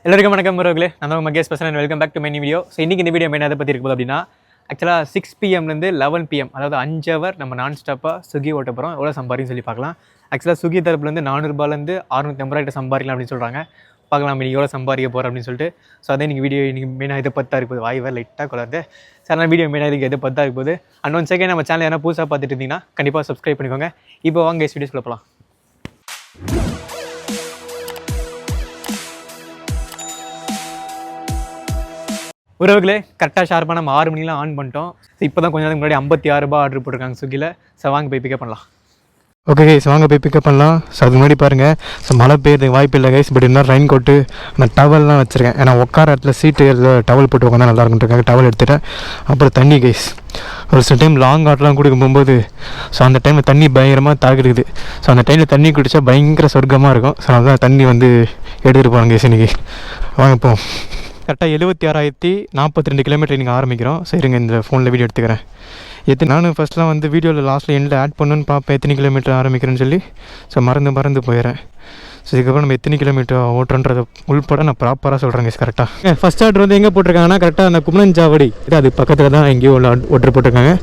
எல்லாருக்கும் வணக்கம் உறவுகளே, நான் தான் மகேஷ் பேசுகிறேன். Welcome back to my new video. So இன்றைக்கி இந்த வீடியோ என்ன எதை பற்றி இருக்குது அப்படின்னா, ஆக்சுவலாக 6 PM 11 PM அதாவது 5 hour நம்ம நான் ஸ்டாப்பாக ஸ்விக்கி ஓட்ட போகிறோம். எவ்வளோ சம்பாதிக்கும் சொல்லி பார்க்கலாம். ஆக்சுவலாக ஸ்விக்கி தரப்புலேருந்து 400 650 சம்பாதிக்கலாம் அப்படின்னு சொல்கிறாங்க. பார்க்கலாம் இன்றைக்கி எவ்வளோ சம்பாதிக்க போகிறோம் அப்படின்னு சொல்லிட்டு. ஸோ அதே இன்றைக்கி வீடியோ இன்றைக்கி மெயினாக இதை பற்றா இருக்குது. வாய் வேறு லைட்டாக குளருது. சார் நான் வீடியோ மெயினாக இதுக்கு எதை பற்றா இருக்குது. அண்ட் ஒன் செகண்ட் நம்ம சேனல் என்ன புதுசாக பார்த்துட்டு இருந்தீங்கன்னா கண்டிப்பாக சப்ஸ்கிரைப் பண்ணிக்கோங்க. இப்போ வாங்க வீடியோஸ்குள்ள போகலாம். உறவுகளே, கரெக்டாக ஷார்ப்பாக நம்ம 6 மணிலாம் ஆன் பண்ணிட்டோம். ஸோ இப்போ தான் கொஞ்ச நேரத்துக்கு முன்னாடி 56 ரூபாய் ஆர்டர் போட்டிருக்காங்க ஸ்விக்கியில். ஸோ வாங்க போய் பிக்கப் பண்ணலாம். ஓகே கைஸ், வாங்க போய் பிக்கப் பண்ணலாம். ஸோ அது முன்னாடி பாருங்கள், ஸோ மழை பெய்யறதுக்கு வாய்ப்பு இல்லை கைஸ். பட் இருந்தாலும் ரெயின் கோட்டு அந்த டவல்லாம் வச்சுருக்கேன். ஏன்னா உட்கார இடத்துல சீட்டு டவல் போட்டு உட்காந்தா நல்லா இருக்குன்ட்டுருக்காங்க. டவல் எடுத்துட்டேன். அப்புறம் தண்ணி கைஸ், ஒரு சில டைம் லாங் ஆட்லாம் குடிக்கும் போகும்போது ஸோ அந்த டைமில் தண்ணி பயங்கரமாக தாக்குது. ஸோ அந்த டைமில் தண்ணி குடித்தா பயங்கர சொர்க்கமாக இருக்கும். ஸோ அதுதான் தண்ணி வந்து எடுத்துகிட்டு போகிறாங்க கைஸ் இன்றைக்கி. வாங்க இப்போ கரெக்டாக 76,042 கிலோமீட்டர் நீங்கள் ஆரம்பிக்கிறோம். சரிங்க, இந்த ஃபோனில் வீடியோ எடுத்துக்கிறேன். நானும் ஃபஸ்ட்லாம் வந்து வீடியோவில் லாஸ்ட்டில் எண்டில் ஆட் பண்ணணுன்னு பார்ப்பேன் எத்தனை கிலோமீட்டர் ஆரம்பிக்கிறேன்னு சொல்லி. ஸோ மறந்து போயிடுறேன். ஸோ இதுக்கப்புறம் நம்ம எத்தனை கிலோமீட்டர் ஓட்டுறன்றதை உள்பட நான் ப்ராப்பராக சொல்கிறேங்க கரெக்டாக. ஃபஸ்ட் ஆர்டர் வந்து எங்கே போட்டிருக்காங்கன்னா கரெக்டாக அந்த குமரஞ்சாவடி அது பக்கத்தில் தான் எங்கேயோ ஆர்டர் போட்டிருக்காங்க.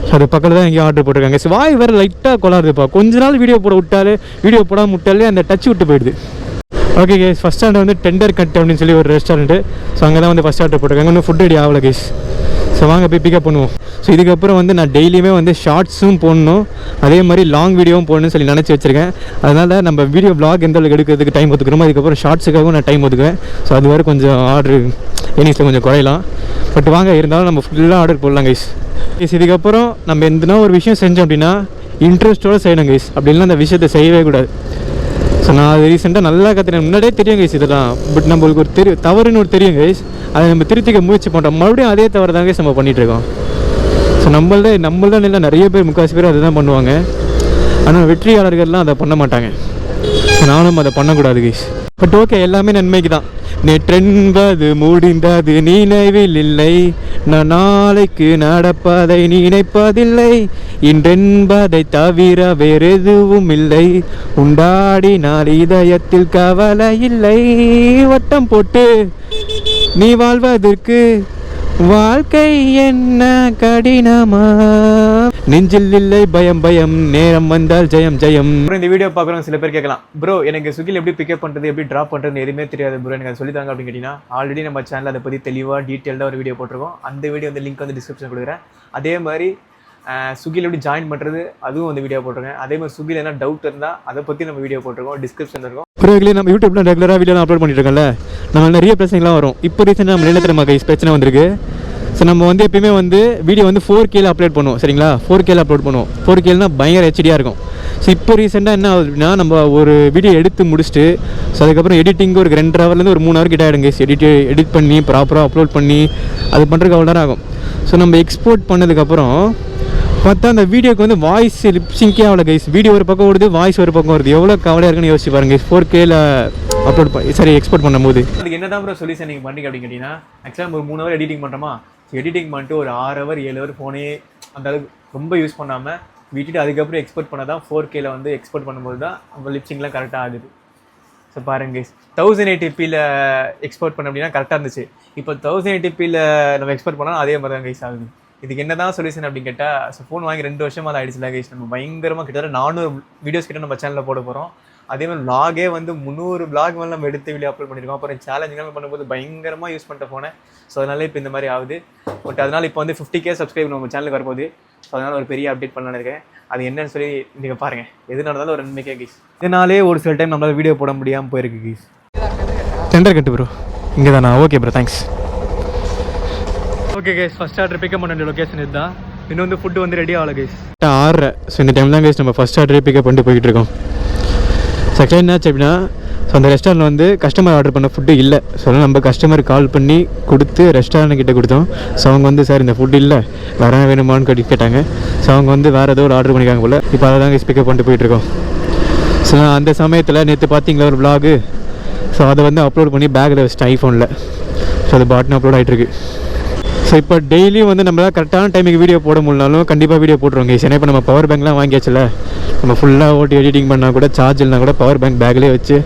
ஸோ அது பக்கத்தில் தான் எங்கேயோ ஆர்டர் போட்டிருக்காங்க. ஸோ வாய் வேறு லைட்டாக கொள்ளாதுப்பா. கொஞ்ச நாள் வீடியோ விட்டாலே வீடியோ போடாமல் விட்டாலே அந்த டச் விட்டு போயிடுது. ஓகே கேஸ், ஃபஸ்ட் ஆர்டர் வந்து டெண்டர் கட் அப்படின்னு சொல்லி ஒரு ரெஸ்டாரண்ட்டு. ஸோ அங்கே தான் வந்து ஃபஸ்ட் ஆர்டர் போட்டிருக்காங்க. இன்னும் ஃபுட் ரெடி ஆகலை கேஸ். ஸோ வாங்க போய் பிக்கப் பண்ணுவோம். ஸோ இதுக்கப்புறம் வந்து நான் டெய்லியுமே வந்து ஷார்ட்ஸும் போடணும், அதே மாதிரி லாங் வீடியோவும் போடணும்னு சொல்லி நினச்சி வச்சுருக்கேன். அதனால் நம்ம வீடியோ வ்ளாக் எந்த அளவுக்கு எடுக்கிறதுக்கு டைம் ஒதுக்குறோமோ அதுக்கப்புறம் ஷார்ட்ஸுக்காகவும் நான் டைம் ஒதுக்குவேன். ஸோ அது வரை கொஞ்சம் ஆர்டர் எனிஸில் கொஞ்சம் குறையலாம். பட் வாங்க, இருந்தாலும் நம்ம ஃபுல்லாக ஆர்டர் போடலாம் கைஸ். இதுக்கப்புறம் நம்ம எந்தனா ஒரு விஷயம் செஞ்சோம் அப்படின்னா இன்ட்ரெஸ்ட்டோடு செய்யணும் கைஸ். அப்படின்லாம் அந்த விஷயத்தை செய்யவே கூடாது. ஸோ நான் அது ரீசெண்டாக நல்லா கற்றுனேன். முன்னாடியே தெரியும் கைஸ் இதெல்லாம். பட் நம்மளுக்கு ஒரு தவறுன்னு ஒரு தெரியும் கைஸ். அதை நம்ம திருத்திக்க முயற்சி பண்ணுறோம். மறுபடியும் அதே தவறு தான் கைஸ் நம்ம பண்ணிகிட்ருக்கோம். ஸோ நம்மள்தான் இல்லை, நிறைய பேர் முக்கால்வாசி பேர் அதை தான் பண்ணுவாங்க. ஆனால் வெற்றியாளர்கள்லாம் அதை பண்ண மாட்டாங்க. ஸோ நானும் அதை பண்ணக்கூடாது கைஸ். பட் ஓகே, எல்லாமே நன்மைக்கு தான். நேற்றென்பது முடிந்தது நினைவில் இல்லை, நான் நாளைக்கு நடப்பதை நினைப்பதில்லை, இன்றென்பதை தவிர வேறு எதுவும் இல்லை, உண்டாடினால் இதயத்தில் கவலை இல்லை, வட்டம் போட்டு நீ வாழ்வதற்கு வாழ்க்கை என்ன கடினமா, நெஞ்சில் இல்லை பயம் பயம், நேரம் வந்தால் ஜெயம் ஜெயம். அப்புறம் இந்த வீடியோ பார்க்குறவங்க சில பேர் கேட்கலாம், ப்ரோ எனக்கு ஸ்விக்கியில் எப்படி பிக்கப் பண்ணுறது, எப்படி ட்ராப் பண்ணுறது எதுவுமே தெரியாது ப்ரோ, எனக்கு அதை சொல்லித்தாங்க அப்படின்னு கேட்டிங்கன்னா, ஆல்ரெடி நம்ம சேனலில் அதை பற்றி தெளிவாக டீட்டெயில்டாக ஒரு வீடியோ போட்டிருக்கோம். அந்த வீடியோ வந்து லிங்க் வந்து டிஸ்கிரிப்ஷன் கொடுக்குறேன். அதே மாதிரி ஸ்விக்கியில் எப்படி ஜாயின் பண்ணுறது அதுவும் வந்து வீடியோ போட்டிருக்கேன். அதே மாதிரி ஸ்விக்கியில் என்ன டவுட் இருந்தால் அதை பற்றி நம்ம வீடியோ போட்டிருக்கோம், டிஸ்கிரிப்ஷன் இருக்கும். பிறகு நம்ம யூடியூப்ல ரெகுலராக வீடியோ அப்லோட் பண்ணிட்டு இருக்கோம்ல, நம்ம நிறைய பிரச்சனைலாம் வரும். இப்போ ரீசெண்டாக நம்ம நிலத்திரமா கைஸ் பிரச்சனை வந்திருக்கு. ஸோ நம்ம வந்து எப்பயுமே வந்து வீடியோ வந்து 4Kல அப்லோட் பண்ணுவோம். சரிங்களா, 4Kல அப்லோட் பண்ணுவோம். 4Kனா பயங்கர ஹெச்டியாக இருக்கும். ஸோ இப்போ ரீசெண்டாக என்ன ஆகுதுன்னா, நம்ம ஒரு வீடியோ எடுத்து முடிச்சுட்டு ஸோ அதுக்கப்புறம் எடிட்டிங்கு ஒரு 2 ஹவர்லேருந்து ஒரு 3 ஹவர் கிட்ட ஆகிடும் கைஸ். எடிட் பண்ணி ப்ராப்பராக அப்லோட் பண்ணி அது பண்ணுறதுக்கு அவ்வளோ நேரம் ஆகும். ஸோ நம்ம எக்ஸ்போர்ட் பண்ணதுக்கப்புறம் பார்த்தா அந்த வீடியோக்கு வந்து வாய்ஸ் லிப்சிங்கே ஆகல கைஸ். வீடியோ ஒரு பக்கம் வருது, வாய்ஸ் ஒரு பக்கம் வருது. எவ்வளோ கவலையாக இருக்குன்னு யோசிச்சு பாருங்க. 4Kல அப்லோட் எக்ஸ்போர்ட் பண்ணும்போது அதுக்கு என்ன தான் ப்ரோ சொல்யூஷன் நீங்கள் பண்ணுறீங்க அப்படின்னு கேட்டிங்கன்னா, ஆக்சுவலாக ஒரு 3 ஹவர் எடிட்டிங் பண்ணுறோமா, எடிட்டிங் பண்ணிட்டு ஒரு 6 ஹவர் 7 ஹவர் ஃபோனே அந்த அளவுக்கு ரொம்ப யூஸ் பண்ணாமல் விட்டுட்டு அதுக்கப்புறம் எக்ஸ்போர்ட் பண்ணால் தான் 4Kல வந்து எக்ஸ்போர்ட் பண்ணும்போது தான் நம்ம லிப்சிங்லாம் கரெக்டாக ஆகுது. ஸோ பாருங்க கைஸ், 1080pல எக்ஸ்போர்ட் பண்ண அப்படின்னா கரெக்டாக இருந்துச்சு. இப்போ 1080pல நம்ம எக்ஸ்போர்ட் பண்ணால் அதே மாதிரி தான் கைஸ் ஆகுது. இதுக்கு என்ன தான் சொல்யூஷன் அப்படின்னு கேட்டால், ஸோ ஃபோன் வாங்கி 2 வருஷமாக தான் ஆயிடுச்சுல கைஸ். நம்ம பயங்கரமாக கிட்டத்தட்ட 400 வீடியோஸ் கிட்ட நம்ம சேனலில் போட போகிறோம். அதே மாதிரி வ்ளாகே வந்து 300 வ்ளாக் மேலே நம்ம எடுத்து வீடியோ அப்லோட் பண்ணியிருக்கோம். அப்புறம் சேலஞ்சுலாம் பண்ணும்போது பயங்கரமாக யூஸ் பண்ணிட்ட ஃபோனை. ஸோ அதனால இப்போ இந்த மாதிரி ஆகுது. பட் அதனால் இப்போ வந்து 50K சப்ஸ்கிரைப் நம்ம சேனலுக்கு வரும்போது, ஸோ அதனால் ஒரு பெரிய அப்டேட் பண்ணலான்னு இருக்கேன். அது என்னன்னு சொல்லி நீங்கள் பாருங்கள். எது நடந்தாலும் ஒரு நன்மைக்கே கைஸ். இதனாலே ஒரு சில டைம் நம்மளால் வீடியோ போட முடியாமல் போயிருக்கு கைஸ். டெண்டர் கட்டு ப்ரோ, இங்கே தானா? Okay bro, thanks. Okay guys, first order pickup பண்ண வேண்டிய லொக்கேஷன் இதுதான். இன்னும் வந்து ஃபுட்டு வந்து ரெடி ஆகலை கைஸ். 6. ஸோ இந்த டைம் தான் கைஸ் நம்ம ஃபஸ்ட் ஆர்டரே பிக்கப் பண்ணிட்டு போய்கிட்டு இருக்கோம். செகண்ட் என்னாச்சு அப்படின்னா, ஸோ அந்த ரெஸ்டாரண்ட் வந்து கஸ்டமர் ஆர்டர் பண்ண ஃபுட்டு இல்லை. ஸோ நம்ம கஸ்டமர் கால் பண்ணி கொடுத்து ரெஸ்டாரண்ட் கிட்டே கொடுத்தோம். ஸோ அவங்க வந்து சார் இந்த ஃபுட்டு இல்லை, வேறு வேணுமான்னு கேட்டாங்க. ஸோ அவங்க வந்து வேறு ஏதோ ஒரு ஆர்டர் பண்ணிக்காங்க போல். இப்போ அதை தான் கைஸ் பிக்கப் பண்ணிட்டு போயிட்டுருக்கோம். ஸோ அந்த சமயத்தில் நேற்று பார்த்தீங்களா ஒரு வ்ளாகு, ஸோ அதை வந்து அப்லோட் பண்ணி பேக்கில் வச்சுட்டு ஐஃபோனில். ஸோ அது பாட்னு அப்லோட் ஆகிட்டுருக்கு. ஸோ ஸோ இப்போ டெய்லியும் வந்து நம்ம கரெக்டான டைமுக்கு வீடியோ போட முடியலாலும் கண்டிப்பாக வீடியோ போட்டுருவோம் கைஸ். ஏன்னா இப்போ நம்ம பவர் பேங்க்லாம் வாங்கியாச்சுல, நம்ம ஃபுல்லாக ஓட்டி எடிட்டிங் பண்ணால் கூட சார்ஜ் இல்லைனா கூட பவர் பேங்க் பேக்லேயே வச்சு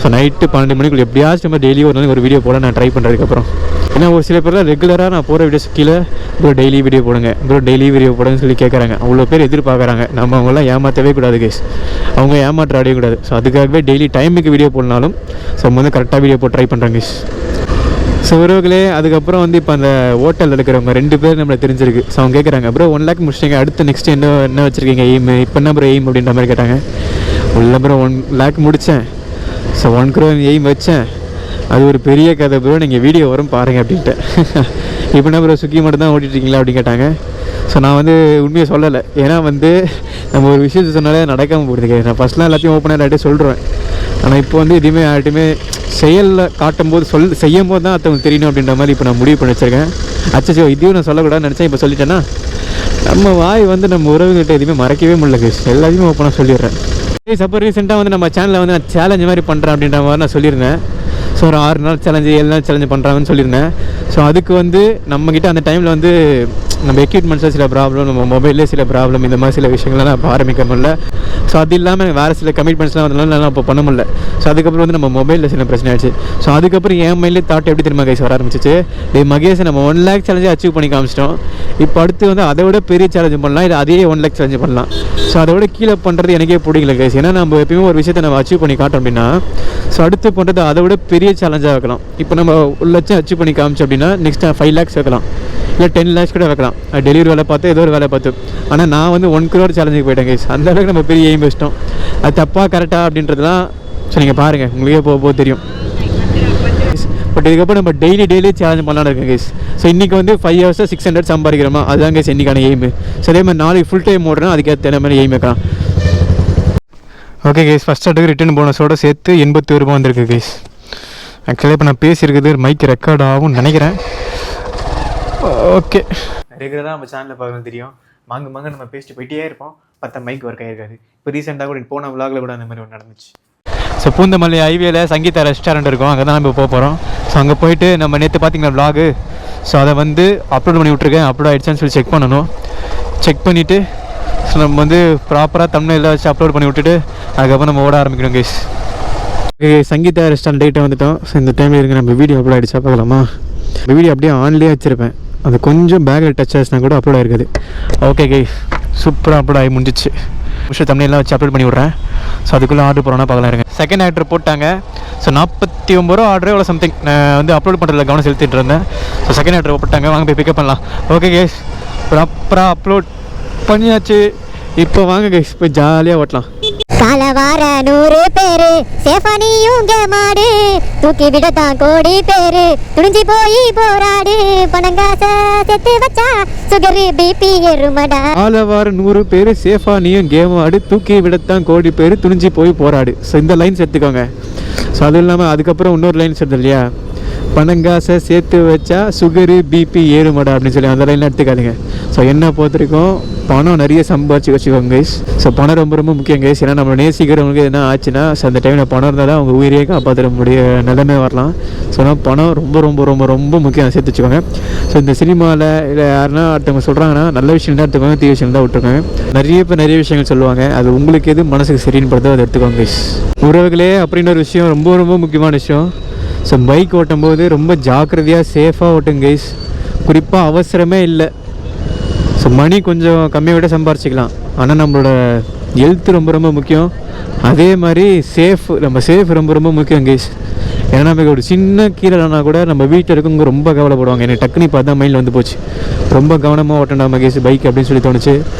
ஸோ நைட்டு 12 மணிக்குள்ள எப்படியாச்சும் நம்ம டெய்லி ஒரு நாளைக்கு ஒரு வீடியோ போட நான் ட்ரை பண்ணுறதுக்கப்புறம். ஏன்னா ஒரு சில பேர்லாம் ரெகுலராக நான் போகிற வீடியோஸ் கீழே ப்ரோ டெய்லி வீடியோ போடுங்க, ப்ரோ டெய்லி வீடியோ போடுங்கன்னு சொல்லி கேட்குறாங்க. அவ்வளோ பேர் எதிர்பார்க்குறாங்க. நம்ம அவங்களாம் ஏமாற்றவே கூடாது கைஸ், அவங்க ஏமாற்ற அடையக்கூடாது. ஸோ அதுக்காகவே டெய்லி டைமுக்கு வீடியோ போடனாலும் ஸோ நம்ம வந்து கரெக்டாக வீடியோ போட்டு ட்ரை பண்ணுறாங்க கைஸ். ஸோ உறவுகளே, அதுக்கப்புறம் வந்து இப்போ அந்த ஹோட்டலில் இருக்கிறவங்க 2 பேர் நம்மளை தெரிஞ்சிருக்கு. ஸோ அவங்க கேட்குறாங்க, ப்ரோ 1 lakh முடிச்சிங்க, அடுத்து நெக்ஸ்ட் என்ன வச்சுருக்கீங்க எய்ம், இப்போ என்ன ப்ரோ எய்ம் அப்படின்ற மாதிரி கேட்டாங்க. உள்ள ப்ரோ 1 lakh முடித்தேன், ஸோ 1 crore எய்ம் வச்சேன், அது ஒரு பெரிய கதை ப்ரோ, நீங்கள் வீடியோ வரும் பாருங்கள் அப்படின்ட்டு. இப்போ என்ன ப்ரோ சுக்கி மட்டும் தான் ஓட்டிகிட்ருக்கீங்களா அப்படின்னு கேட்டாங்க. ஸோ நான் வந்து உண்மையை சொல்லலை. ஏன்னா வந்து நம்ம ஒரு விஷயத்தை சொன்னாலே நடக்காமல் போடுது. நான் ஃபஸ்ட்லாம் எல்லாத்தையும் ஓப்பனாக எல்லாத்தையும் சொல்கிறேன். ஆனால் இப்போ வந்து எதுவுமே யார்ட்டுமே செயலில் காட்டும்போது செய்யும் போது தான் அத்தவங்க தெரியணும் அப்படின்ற மாதிரி இப்போ நான் முடிவு பண்ணி வச்சுருக்கேன். அச்சோ இதையும் நான் சொல்லக்கூடாதுன்னு நினச்சேன், இப்போ சொல்லிட்டேன்னா நம்ம வாய் வந்து நம்ம உறவுகிட்ட எதுவுமே மறைக்கவே முடியல கைஸ், எல்லாத்தையுமே ஓப்பனாக சொல்லிடுறேன். அப்போ ரீசெண்டாக வந்து நம்ம சேனலில் வந்து நான் சேலஞ்ச் மாதிரி பண்ணுறேன் அப்படின்ற மாதிரி நான் சொல்லியிருந்தேன். ஸோ ஒரு 6 நாள் சேலஞ்சு 7 நாள் சேலஞ்சு பண்ணுறாங்கன்னு சொல்லியிருந்தேன். ஸோ அதுக்கு வந்து நம்மக்கிட்ட அந்த டைமில் வந்து நம்ம எக்யூப்மெண்ட்ஸில் சில ப்ராப்ளம், நம்ம மொபைல்லே சில ப்ராப்ளம், இந்த மாதிரி சில விஷயங்கள்லாம் நான் இப்போ ஆரம்பிக்க முடியல. ஸோ அது இல்லாமல் வேறு சில கமிட்மெண்ட்ஸ்லாம் வந்ததுனால நான் இப்போ பண்ண முடியல. ஸோ அதுக்கப்புறம் வந்து நம்ம மொபைலில் சில பிரச்சனை ஆச்சு. ஸோ அதுக்கப்புறம் என் மைண்ட்லேயே தாட் எப்படி திரும்ப கைஸ் வர ஆரம்பிச்சிச்சு, மகேஷ் நம்ம 1 lakh சேலஞ்சை அச்சீவ் பண்ணி காமிச்சிட்டோம், இப்போ அடுத்து வந்து அதை விட பெரிய சேலஞ்சு பண்ணலாம், இல்லை அதே 1 lakh சேலஞ்சு பண்ணலாம். ஸோ அதை விட கீழே பண்ணுறது எனக்கே பிடிக்கல கைஸ். ஏன்னா நம்ம எப்பயுமே ஒரு விஷயத்தை நம்ம அச்சீவ் பண்ணி காட்டோம் அப்படின்னா ஸோ அடுத்து பண்ணுறது அதை விட பெரிய சேலஞ்சாக வைக்கலாம். இப்போ நம்ம 1 லட்சம் அச்சீவ் பண்ணி காமிச்சோம் அப்படின்னா நெக்ஸ்ட் 5 lakhs வைக்கலாம், இல்லை 10 lakhs கூட வைக்கலாம். டெலிவரி வேலை பார்த்து ஏதோ ஒரு வேலை பார்த்து. ஆனால் நான் வந்து 1 crore சேலஞ்சுக்கு போயிட்டேன் கைஸ். அந்த அளவுக்கு நம்ம பெரிய எய்ம் வச்சிட்டோம். அது தப்பாக கரெக்டாக அப்படின்றதுலாம் ஸோ நீங்கள் பாருங்கள், உங்களுக்கே போக தெரியும். பட் இதுக்கப்புறம் நம்ம டெய்லி சேலஞ்ச் பண்ணலான்னு இருக்கேன் கைஸ். ஸோ இன்றைக்கி வந்து 5 hours 600 சம்பாதிக்கிறோமா, அதுதான் கைஸ் இன்றைக்கான எய்மு. ஸோ அதே மாதிரி நாளைக்கு ஃபுல் டைம் ஓடுறேன், அதுக்கேற்ற மாதிரி எய்ம் வைக்கலாம். ஓகே கைஸ், ஃபஸ்ட் ஸ்டார்ட்டுக்கு ரிட்டர்ன் போனஸோடு சேர்த்து 81 ரூபா வந்திருக்கு கைஸ். ஆக்சுவலாக இப்போ நான் பேசியிருக்குது மைக் ரெக்கார்ட் ஆகும்னு நினைக்கிறேன். ஓகே, ரெகுலராக நம்ம சேனலில் பார்க்கணும் தெரியும், மாங்க நம்ம பேசிட்டு போயிட்டே இருப்போம், பார்த்தா மைக் ஒர்க் ஆகிருக்காது. இப்போ ரீசெண்டாக கூட போன விலாகில் கூட அந்த மாதிரி ஒன்று நடந்துச்சு. ஸோ பூந்தமல்லி ஹைவேல சங்கீதா ரெஸ்டாரண்ட் இருக்கும், அங்கே தான் நம்ம போக போகிறோம். ஸோ அங்கே போயிட்டு நம்ம நேற்று பார்த்திங்கன்னா விலாகு, ஸோ அதை வந்து அப்லோட் பண்ணி விட்ருக்கேன். அப்லோட் ஆகிடுச்சான்னு சொல்லி செக் பண்ணணும். செக் பண்ணிவிட்டு ஸோ நம்ம வந்து ப்ராப்பராக தமிழில் வச்சு அப்லோட் பண்ணி விட்டுட்டு அதுக்கப்புறம் நம்ம ஓட ஆரம்பிக்கணும் கைஸ். சங்கீதா ரெஸ்டாரண்ட் டேட்டை வந்துட்டோம். ஸோ இந்த டைமில் இருக்கு நம்ம வீடியோ அப்லோட் ஆகிடுச்சா பார்க்கலாமா. இந்த வீடியோ அப்படியே ஆன்லேயே வச்சுருப்பேன், அது கொஞ்சம் பேக்கில் டச் ஆச்சுனா கூட அப்லோட் ஆகிருக்குது. ஓகே கைஸ், சூப்பராக அப்லோட் ஆகி முடிஞ்சிச்சு. விஷயம் தமிழ்லாம் வச்சு அப்லோட் பண்ணி விட்றேன். ஸோ அதுக்குள்ளே ஆர்டர் போகிறோன்னா பார்க்கலாம் இருங்க. செகண்ட் ஆர்டர் போட்டாங்க. ஸோ 49 ரூபா ஆர்டர் எவ்வளோ சம்திங். நான் வந்து அப்லோட் பண்ணுறதுல கவனம் செலுத்திட்டு இருந்தேன். ஸோ செகண்ட் ஆர்டர் போட்டாங்க, வாங்க போய் பிக்கப் பண்ணலாம். ஓகே கைஸ், ப்ராப்பராக அப்லோட் பண்ணியாச்சு. இப்போ வாங்க கைஸ் போய் ஜாலியாக ஓட்டலாம். காலவார 100 பேரு சேஃபானியும் மாடு தூக்கி விடத்தான் கோடி பேரு துணிஞ்சு போய் போராடு பணங்காச செத்து வச்சா சுகரு பிபி எருமடா. காலவார 100 பேர் சேஃபா நீயும் கேம் ஆடு தூக்கி விடத்தான் கோடி பேர் துணிஞ்சு போய் போராடு. ஸோ இந்த லைன்ஸ் எடுத்துக்கோங்க. ஸோ அதுவும் இல்லாமல் அதுக்கப்புறம் இன்னொரு லைன்ஸ் எடுத்து இல்லையா, பணங்காசை சேர்த்து வச்சா சுகரு பிபி ஏறுமடா அப்படின்னு சொல்லி அந்த லைன்லாம் எடுத்துக்காதுங்க. ஸோ என்ன பொறுத்திருக்கும், பணம் நிறைய சம்பாதிச்சு வச்சுக்கோங்க கைஸ். ஸோ பணம் ரொம்ப ரொம்ப முக்கியம் கைஸ். ஏன்னா நம்ம நேசிக்கிறவங்களுக்கு என்ன ஆச்சுன்னா ஸோ அந்த டைமில் பணம் இருந்தால் தான் அவங்க உயிரையே காப்பாற்ற முடிய நிலைமை வரலாம். ஸோ ஆனால் பணம் ரொம்ப ரொம்ப ரொம்ப ரொம்ப முக்கியம், சேர்த்து வச்சுக்கோங்க. ஸோ இந்த சினிமாவில் இல்லை யாருன்னா ஒருத்தவங்க சொல்கிறாங்கன்னா நல்ல விஷயம் தான் எடுத்துக்கோங்க, தீய விஷயம் தான் விட்டுருக்காங்க. நிறைய விஷயங்கள் சொல்லுவாங்க, அது உங்களுக்கு எது மனசுக்கு சரின்னு படுதோ அதை எடுத்துக்கோங்க கைஸ். உறவுகளே அப்படின்னு ஒரு விஷயம் ரொம்ப ரொம்ப முக்கியமான விஷயம். ஸோ பைக் ஓட்டும்போது ரொம்ப ஜாக்கிரதையாக சேஃபாக ஓட்டுங்க கைஸ். குறிப்பாக அவசரமே இல்லை. ஸோ மணி கொஞ்சம் கம்மியாக விட சம்பாரிச்சிக்கலாம், ஆனால் நம்மளோட ஹெல்த் ரொம்ப ரொம்ப முக்கியம். அதே மாதிரி நம்ம சேஃப் ரொம்ப ரொம்ப முக்கியம் கைஸ். ஏன்னா நமக்கு ஒரு சின்ன கீழேனா கூட நம்ம வீட்டில் இருக்கவங்க ரொம்ப கவலைப்படுவாங்க. எனக்கு டக்குனி பார்த்தா மைண்டில் வந்து போச்சு, ரொம்ப கவனமாக ஓட்டணும் கைஸ் பைக் அப்படின்னு சொல்லி தோணுச்சு.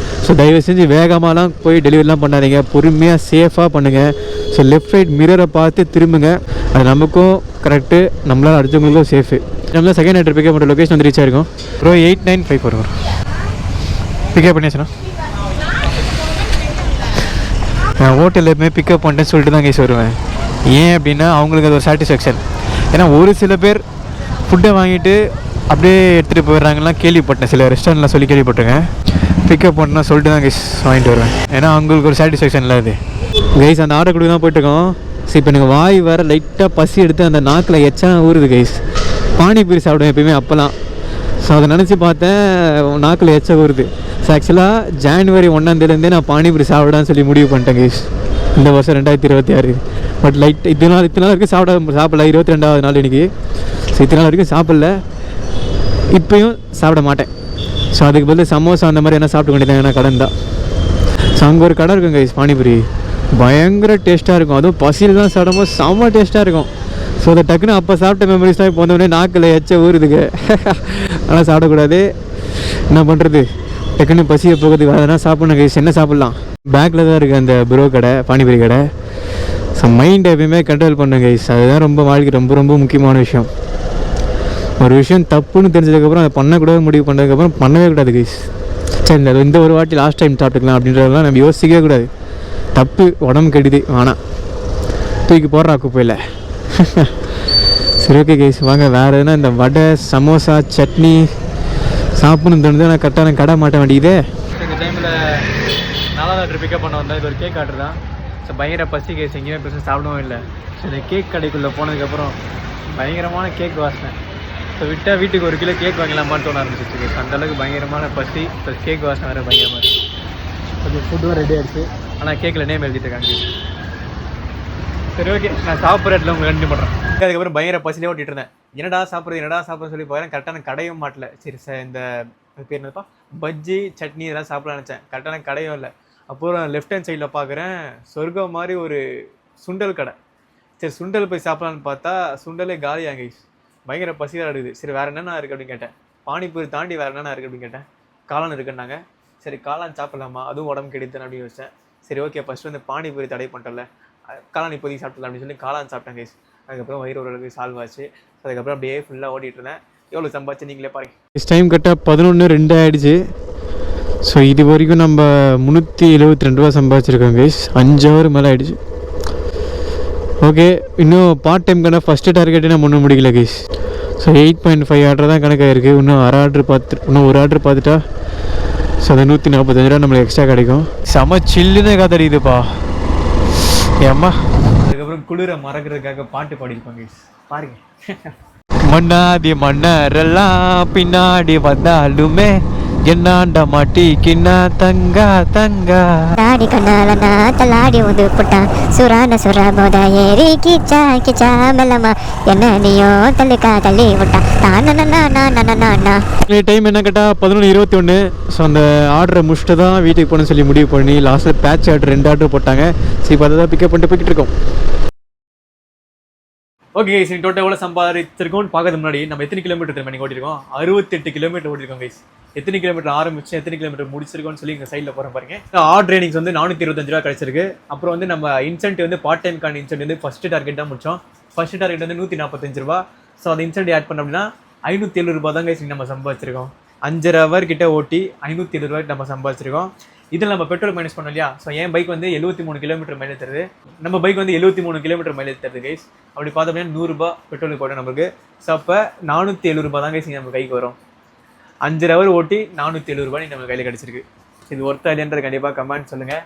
ஸோ தயவு செஞ்சு வேகமாகலாம் போய் டெலிவரிலாம் பண்ணாதீங்க, பொறுமையாக சேஃபாக பண்ணுங்கள். ஸோ லெஃப்ட் ரைட் மிரரை பார்த்து திரும்புங்க, அது நமக்கும் கரெக்டு, நம்மளால் அடுத்தவங்களுக்கும் சேஃபு. நம்மளால் செகண்ட் ஆர்டர் பிக்கப் பண்ணுற லொக்கேஷன் வந்து ரீச் ஆகிருக்கும். 8954 வரும். பிக்கப் பண்ணியாச்சுண்ணா. நான் ஹோட்டலில் எப்பவுமே பிக்கப் பண்ணிட்டேன்னு சொல்லிட்டு தான் கைஸ் வருவேன். ஏன் அப்படின்னா அவங்களுக்கு அது ஒரு சாட்டிஸ்ஃபேக்ஷன். ஏன்னா ஒரு சில பேர் ஃபுட்டை வாங்கிட்டு அப்படியே எடுத்துகிட்டு போயிடுறாங்கலாம் கேள்விப்பட்டேன், சில ரெஸ்டாரண்ட்லாம் சொல்லி கேள்விப்பட்டிருக்கேன். பிக்கப் பண்ணால் சொல்லிட்டு தான் கைஸ் வாங்கிட்டு வருவேன். ஏன்னா அவங்களுக்கு ஒரு சாட்டிஸ்ஃபேக்ஷன் இல்லை அது கைஸ். அந்த ஆர்டர் கொடுக்க தான் போயிட்டுருக்கோம். ஸோ இப்போ எனக்கு வாய் வேறு லைட்டாக பசி எடுத்து அந்த நாக்கில் எச்சா ஊறுது கைஸ். பானிபூரி சாப்பிடுவேன் எப்பயுமே அப்போலாம். ஸோ அதை நினச்சி பார்த்தேன், நாக்கில் எச்ச வருது. ஸோ ஆக்சுவலாக ஜான்வரி 1ஆந்தேதிலேருந்தே நான் பானிபூரி சாப்பிடான்னு சொல்லி முடிவு பண்ணிட்டேன் கைஸ், இந்த வருஷம் 2026. பட் லைட் இத்தனை நாள் வரைக்கும் சாப்பிடல. 22வது நாள் இன்றைக்கி. ஸோ இத்தனை நாள் வரைக்கும் சாப்பிடல, இப்போயும் சாப்பிட மாட்டேன். ஸோ அதுக்கு பதில் சமோசா அந்த மாதிரி என்ன சாப்பிட்டு வேண்டியது ஏன்னா கடன் தான். ஸோ அங்கே ஒரு கடை இருக்கும் கைஸ் பானிபூரி, பயங்கர டேஸ்ட்டாக இருக்கும். அதுவும் பசியில் தான் சாப்பிடும்போது செம்ம டேஸ்ட்டாக இருக்கும். ஸோ அதை டக்குன்னு அப்போ சாப்பிட்ட மெமரிஸ்லாம் இப்போ வந்தோடனே நாக்கில் எச்ச ஊறுதுங்க. ஆனால் சாப்பிடக்கூடாது, என்ன பண்ணுறது, டக்குன்னு பசியை போகுது. வேறு எதனா சாப்பிட்ணும் கைஸ். என்ன சாப்பிட்லாம்? பேக்கில் தான் இருக்குது அந்த ப்ரோ கடை, பானிபூரி கடை. ஸோ மைண்ட் எப்பயுமே கண்ட்ரோல் பண்ணுங்க கைஸ், அதுதான் ரொம்ப வாழ்க்கை ரொம்ப ரொம்ப முக்கியமான விஷயம். ஒரு விஷயம் தப்புன்னு தெரிஞ்சதுக்கப்புறம் அதை பண்ணக்கூடாது முடிவு பண்ணதுக்கப்புறம் பண்ணவே கூடாது கைஸ். சரி இந்த ஒரு வாட்டி லாஸ்ட் டைம் சாப்பிட்டுக்கலாம் அப்படின்றதெல்லாம் நம்ம யோசிக்கவே கூடாது. தப்பு, உடம்பு கெடுது, வேணாம், தூக்கி போடுறா குப்பையில். சரி ஓகே கைஸ், வாங்க வேறு எதுனா இந்த வடை சமோசா சட்னி சாப்பிட்ணுன்னு தோணுது. நான் கரெக்டாக கடை மாட்ட வேண்டியதே. இந்த டைமில் 4வது ஆர்டர் பிக்கப் பண்ண வந்தால் இது ஒரு கேக் ஆர்டர் தான். ஸோ பயங்கர பசி கேஸ், எங்கேயுமே பெருசாக சாப்பிடவும் இல்லை. ஸோ இந்த கேக் கடைக்குள்ளே போனதுக்கப்புறம் பயங்கரமான கேக் வாசனை. ஸோ விட்டால் வீட்டுக்கு 1 கிலோ கேக் வாங்கலாமான்னு தோண ஆரம்பிச்சிச்சு கேஸ். அந்தளவுக்கு பயங்கரமான பசி. ப்ளஸ் கேக் வாசனை வேறு பயங்கரமாக இருக்குது. கொஞ்சம் ஃபுட்டும் ரெடி ஆகிடுச்சு, ஆனால் கேக்கில் நேம் எழுதிட்டு இருக்காங்க. சரி ஓகே, நான் சாப்பிட்ற இடத்துல உங்களுக்கு கண்டினியூ பண்ணுறேன். அதுக்கப்புறம் பயங்கர பசிலே ஓட்டிகிட்டு இருந்தேன். என்னடா சாப்பிட்றதுன்னு சொல்லி போகிறேன். கரெக்டான கடையும் மாட்டல. சரி இந்த பேர் என்னப்பா, பஜ்ஜி சட்னி இதெல்லாம் சாப்பிட நினச்சேன். கரெக்டான கடையும் இல்லை. அப்புறம் லெஃப்ட் ஹேண்ட் சைடில் பார்க்குறேன் சொர்க்கம் மாதிரி ஒரு சுண்டல் கடை. சரி சுண்டல் போய் சாப்பிட்லான்னு பார்த்தா சுண்டலே காலியாங்க. பயங்கர பசியாக இருக்குது. சரி வேறு என்னென்ன இருக்குது அப்படின்னு கேட்டேன். பானிபூரி தாண்டி வேறு என்னென்ன இருக்குது அப்படின்னு கேட்டேன். காளான் இருக்குன்னாங்க. சரி காளான் சாப்பிட்லாமா, அதுவும் உடம்பு கெடுத்தேன் அப்படின்னு யோசிச்சேன். சரி ஓகே ஃபஸ்ட்டு வந்து பானிபூரி தடை பண்ணிட்டல, காளான் இப்போதைக்கு சாப்பிடலாம் அப்படின்னு சொல்லி காளான் சாப்பிட்டேன் கைஸ். அதுக்கப்புறம் வயிறு ஓரளவுக்கு சால்வ் ஆச்சு. அதுக்கப்புறம் அப்படியே ஃபுல்லாக ஓடிட்டு இருந்தேன். எவ்வளோ சம்பாதிச்சு நீங்களே பாருங்க. நெக்ஸ்ட் டைம் கரெக்டாக 11:02 ஆகிடுச்சு. ஸோ இது வரைக்கும் நம்ம 372 ரூபா சம்பாதிச்சிருக்கோம் கைஸ். 5 ஹவர் மேலே ஆகிடுச்சு. ஓகே, இன்னும் பார்ட் டைம்க்கான ஃபஸ்ட்டு டார்கெட்டே நான் ஒன்றும் முடிக்கல கைஸ். ஸோ 8.5 ஆர்டர் தான் கணக்காக இருக்குது. இன்னும் இன்னும் ஒரு ஆர்டர் பார்த்துட்டா ஸோ அதை 145 ரூபா நம்மளுக்கு எக்ஸ்ட்ரா கிடைக்கும். செம சில்லுன்னு காத்தடிக்குதுப்பா ஏம்மா. அதுக்கப்புறம் குளிரை மறக்கிறதுக்காக பாட்டு பாடியிருப்பாங்க பாருங்க. மன்னாதி மன்னரெல்லாம் பின்னாடி வந்தாலுமே என்னாண்ட மாட்டிக்கின்னா தங்கா தங்கா தாடி கண்ணால நான் தள்ளாடி வந்து போட்டான் சுரான சுரா போத ஏறி கிச்சா கிச்சா மெல்லமா என்ன நீயோ தள்ளிக்கா தள்ளி விட்டான் தானா. டைம் என்ன கேட்டால் 11:21. ஸோ அந்த ஆர்டரை முடிச்சுட்டு தான் வீட்டுக்கு போகணும்னு சொல்லி முடிவு பண்ணி லாஸ்ட்டில் பேட்ச் ஆர்டர் 2 ஆர்டர் போட்டாங்க. சரி இப்போ அதை தான் பிக்கப் பண்ணிட்டு போய்கிட்டு இருக்கோம். ஓகே கைஸ், டோட்டல் எவ்வளோ சம்பாதிச்சிருக்கோம்னு பார்க்கறது முன்னாடி நம்ம எத்தனை கிலோமீட்டர் திரும்ப நீங்கள் ஓட்டிருக்கோம்? 68 கிலோமீட்டர் ஓட்டிருக்கோம் கைஸ். எத்தனை கிலோமீட்டர் ஆரம்பிச்சு எத்தனை கிலோமீட்டர் முடிச்சிருக்கோம்னு சொல்லி எங்கள் சைடில் போகிறோம் பாருங்க. ஆர்ட் ட்ரைனிங்ஸ் வந்து 425 ரூபா கிடைச்சிருக்கு. அப்புறம் வந்து நம்ம இன்சென்ட் வந்து பார்ட் டைம்க்கான இன்சென்ட் வந்து ஃபஸ்ட்டு டார்கெட் தான் முடிச்சோம். ஃபஸ்ட்டு டார்கெட் வந்து 145 ரூபா. ஸோ அந்த இன்சென்ட் ஆட் பண்ண அப்படின்னா 507 ரூபா தான் கைஸ் நம்ம சம்பாதிச்சிருக்கோம். 5.5 ஹவர் கிட்ட ஓட்டி 507 ரூபாய்க்கு நம்ம சம்பாதிச்சிருக்கோம். இதில் நம்ம பெட்ரோல் மைனஸ் பண்ணோம் இல்லையா? ஸோ என் பைக் வந்து 73 கிலோமீட்டர் மைலேஜ் தருது. நம்ம பைக் வந்து 73 கிலோமீட்டர் மைலேஜ் தருது கைஸ். அப்படி பார்த்தோம் அப்படின்னா 100 ரூபா பெட்ரோலுக்கு போட்டோம் நமக்கு. ஸோ அப்போ 407 ரூபா தான் கைஸ் நம்ம கைக்கு வரும். 5 ஹவர் ஓட்டி 407 ரூபாய் நம்ம கையில் கிடச்சிருக்கு. இது ஒர்த்தா இல்லைன்றது கண்டிப்பாக கமெண்ட் சொல்லுங்கள்.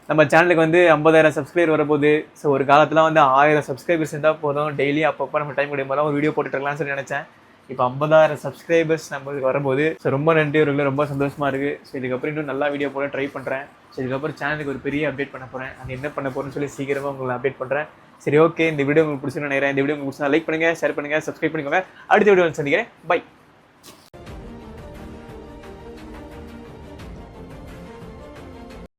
நம்ம சேனலுக்கு வந்து 50,000 சப்ஸ்கிரைபர் வரப்போகுது. ஸோ ஒரு காலத்தில் வந்து 1000 சப்ஸ்கிரைபர்ஸ் இருந்தால் போதும், டெய்லி அப்பப்போ நம்ம டைம் கிடைக்கும் போது ஒரு வீடியோ போட்டுருக்கலாம்னு சொல்லி நினச்சேன். இப்போ 50,000 சப்ஸ்கிரைபர்ஸ் நம்மளுக்கு வரும்போது ஸோ ரொம்ப நன்றி, ரொம்ப சந்தோஷமாக இருக்குது. ஸோ இதுக்கப்புறம் இன்னும் நல்லா வீடியோ போட ட்ரை பண்ணுறேன். ஸோ இதுக்கப்புறம் சேனலுக்கு ஒரு பெரிய அப்டேட் பண்ண போகிறேன். அது என்ன பண்ண போகிறேன்னு சொல்லி சீக்கிரமாக உங்களுக்கு அப்டேட் பண்ணுறேன். சரி ஓகே, இந்த வீடியோ உங்களுக்கு பிடிச்சிருன்னு நினைக்கிறேன். இந்த வீடியோ உங்களுக்கு பிடிச்சா லைக் பண்ணுங்கள், ஷேர் பண்ணுங்கள், சப்ஸ்கிரைப் பண்ணிக்கோங்க. அடுத்த வீடியோ சந்திக்கிறேன். பை.